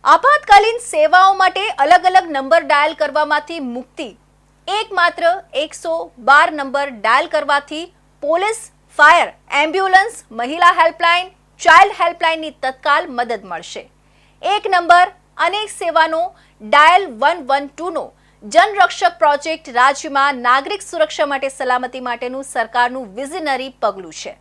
આપાતકાલીન સેવાઓ માટે અલગ અલગ નંબર ડાયલ કરવામાંથી મુક્તિ એકમાત્ર 112 નંબર ડાયલ કરવાથી પોલીસ, ફાયર, એમ્બ્યુલન્સ, મહિલા હેલ્પલાઇન, ચાઇલ્ડ હેલ્પલાઇનની તત્કાલ મદદ મળશે। એક નંબર અનેક સેવાનો ડાયલ 112નો જનરક્ષક પ્રોજેક્ટ રાજ્યમાં નાગરિક સુરક્ષા માટે સલામતી માટેનું સરકારનું વિઝનરી પગલું છે।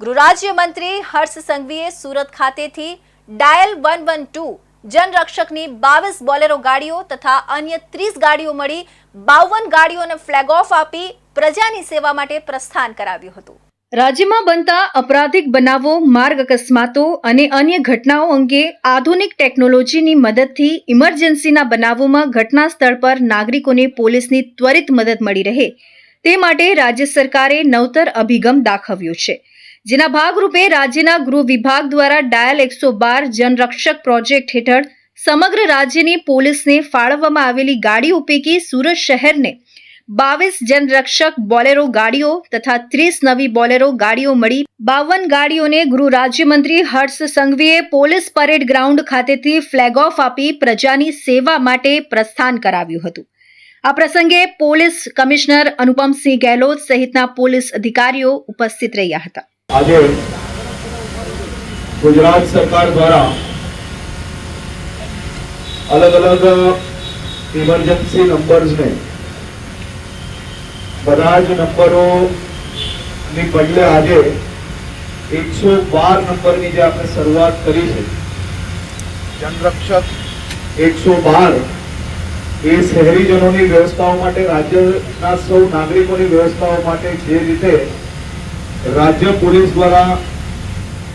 ગૃહ રાજ્યમંત્રી હર્ષ સંઘવીએ સુરત ખાતેથી ડાયલ 112 જનરક્ષકની 22 બોલેરો ગાડીઓ તથા અન્ય 30 ગાડીઓ મળી 52 ગાડીઓને ફ્લેગ ઓફ આપી પ્રજાની સેવા માટે પ્રસ્થાન કરાવ્યું હતું। રાજ્યમાં બનતા અપરાધિક બનાવો, માર્ગ અકસ્માતો અને અન્ય ઘટનાઓ અંગે આધુનિક ટેકનોલોજીની મદદથી ઇમરજન્સીના બનાવોમાં ઘટના સ્થળ પર નાગરિકોને પોલીસની ત્વરિત મદદ મળી રહે તે માટે રાજ્ય સરકારે નવતર અભિગમ દાખવ્યો છે, જેના ભાગરૂપે રાજ્યના ગૃહ વિભાગ દ્વારા ડાયલ 112 જનરક્ષક પ્રોજેક્ટ હેઠળ સમગ્ર રાજ્યની પોલીસને ફાળવવામાં આવેલી ગાડીઓ પૈકી સુરત શહેરને 22 જનરક્ષક બોલેરો ગાડીઓ તથા 30 નવી બોલેરો ગાડીઓ મળી 52 ગાડીઓને ગૃહ રાજ્યમંત્રી હર્ષ સંઘવીએ પોલીસ પરેડ ગ્રાઉન્ડ ખાતેથી ફ્લેગ ઓફ આપી પ્રજાની સેવા માટે પ્રસ્થાન કરાવ્યું હતું। આ પ્રસંગે પોલીસ કમિશનર અનુપમસિંહ ગેહલોત સહિતના પોલીસ અધિકારીઓ ઉપસ્થિત રહ્યા હતા। આજે ગુજરાત સરકાર દ્વારા અલગ અલગ ઇમરજન્સી નંબર્સને બધા જ નંબરોની બદલે આજે 112 નંબરની જે આપણે શરૂઆત કરી છે, જનરક્ષક 112 એ શહેરીજનોની વ્યવસ્થાઓ માટે, રાજ્યના સૌ નાગરિકોની વ્યવસ્થાઓ માટે જે રીતે રાજ્ય પોલીસ દ્વારા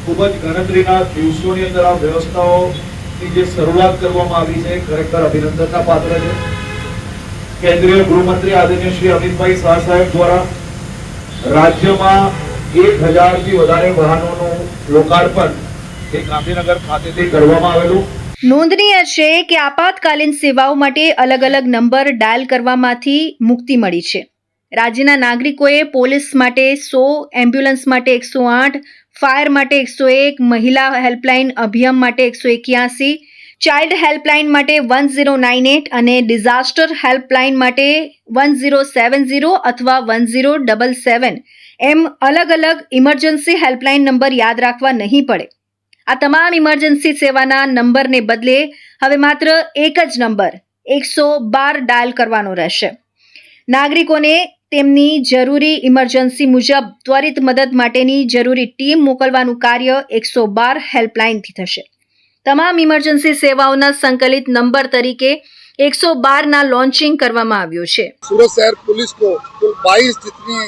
ખૂબ જ ગણતરીના દિવસોની અંદર આ વ્યવસ્થાઓની જે શરૂઆત કરવામાં આવી છે ખરેખર અભિનંદનના પાત્ર છે। કેન્દ્રીય ગૃહમંત્રી આદરણીય શ્રી અમિતભાઈ શાહ સાહેબ દ્વારા રાજ્યમાં 1000થી વધારે વાહનોનું લોકાર્પણ એ ગાંધીનગર ખાતેથી કરવામાં આવેલું। નોંધનીય છે કે આપાતકાલીન સેવાઓ માટે અલગ અલગ નંબર ડાયલ કરવામાંથી મુક્તિ મળી છે। રાજ્યના નાગરિકોએ પોલીસ માટે 100, એમ્બ્યુલન્સ માટે 108, ફાયર માટે 101, મહિલા હેલ્પલાઇન અભિયાન માટે 181, ચાઇલ્ડ હેલ્પલાઇન માટે 1098 અને ડિઝાસ્ટર હેલ્પલાઇન માટે 1070 અથવા 1077 એમ અલગ અલગ ઇમરજન્સી હેલ્પલાઇન નંબર યાદ રાખવા નહીં પડે। આ તમામ ઇમરજન્સી સેવાના નંબરને બદલે હવે માત્ર એક જ નંબર 112 ડાયલ કરવાનો રહેશે। નાગરિકોને તેમની જરૂરી ઇમરજન્સી મુજબ ત્વરિત મદદ માટેની જરૂરી ટીમ મોકલવાનું કાર્ય 112 હેલ્પલાઇનથી થશે। તમામ ઇમરજન્સી સેવાઓના સંકલિત નંબર તરીકે 112ના લોન્ચિંગ કરવામાં આવ્યું છે। सूरत शहर पुलिस को कुल 22 जितनी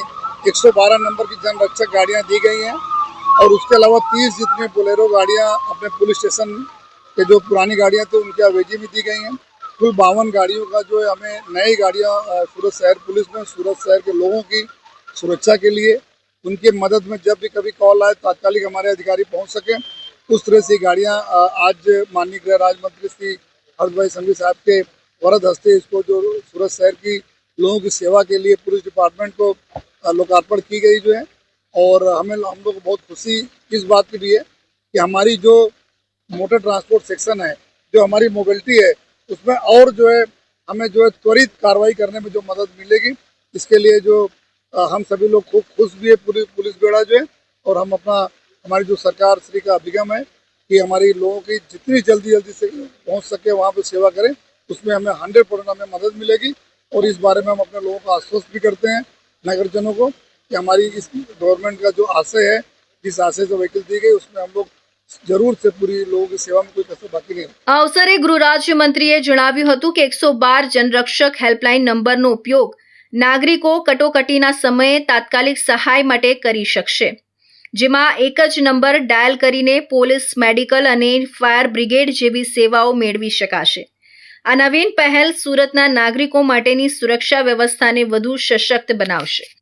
112 नंबर की जनरक्षक गाड़ियां दी गई हैं और उसके अलावा 30 जितनी बोलेरो गाड़ियां अपने पुलिस स्टेशन के जो पुरानी गाड़ियां थी उनके अवेजी में दी गई हैं। कुल 52 गाड़ियों का जो है हमें नई गाड़ियां सूरत शहर पुलिस में सूरत शहर के लोगों की सुरक्षा के लिए उनकी मदद में जब भी कभी कॉल आए तात्कालिक हमारे अधिकारी पहुंच सकें, उस तरह से गाड़ियां आज माननीय गृह राज्य मंत्री श्री हर्षभाई संघवी साहब के वरद हस्ते इसको जो सूरत शहर की लोगों की सेवा के लिए पुलिस डिपार्टमेंट को लोकार्पण की गई जो है। और हम लोग को बहुत खुशी इस बात की भी है कि हमारी जो मोटर ट्रांसपोर्ट सेक्शन है, जो हमारी मोबिलिटी है, उसमें और जो है हमें जो है त्वरित कार्रवाई करने में जो मदद मिलेगी, इसके लिए जो हम सभी लोग खूब खुश भी है पुलिस बेड़ा जो है। और हम हमारी जो सरकार श्री का अभिगम है कि हमारी लोगों की जितनी जल्दी से पहुंच सके वहाँ पे सेवा करें, उसमें हमें 100% हमें मदद मिलेगी। और इस बारे में हम अपने लोगों को आश्वस्त भी करते हैं, नगरजनों को, कि हमारी इस गवर्नमेंट का जो आशय है, जिस आशय से व्हीकल दी गई उसमें हम लोग જરૂર છે પૂરી લોકોની સેવામાં કોઈ કસર બાકી નહીં। આ અવસરે ગૃહ રાજ્યમંત્રીએ જણાવ્યું હતું કે 112 જનરક્ષક હેલ્પલાઇન નંબરનો ઉપયોગ નાગરિકો કટોકટીના સમયે તાત્કાલિક સહાય માટે કરી શકશે, જેમાં એક જ નંબર ડાયલ કરીને પોલીસ, મેડિકલ અને ફાયર બ્રિગેડ જેવી સેવાઓ મેળવી શકાશે। આ નવીન પહેલ સુરતના નાગરિકો માટેની સુરક્ષા વ્યવસ્થાને વધુ સશક્ત બનાવશે।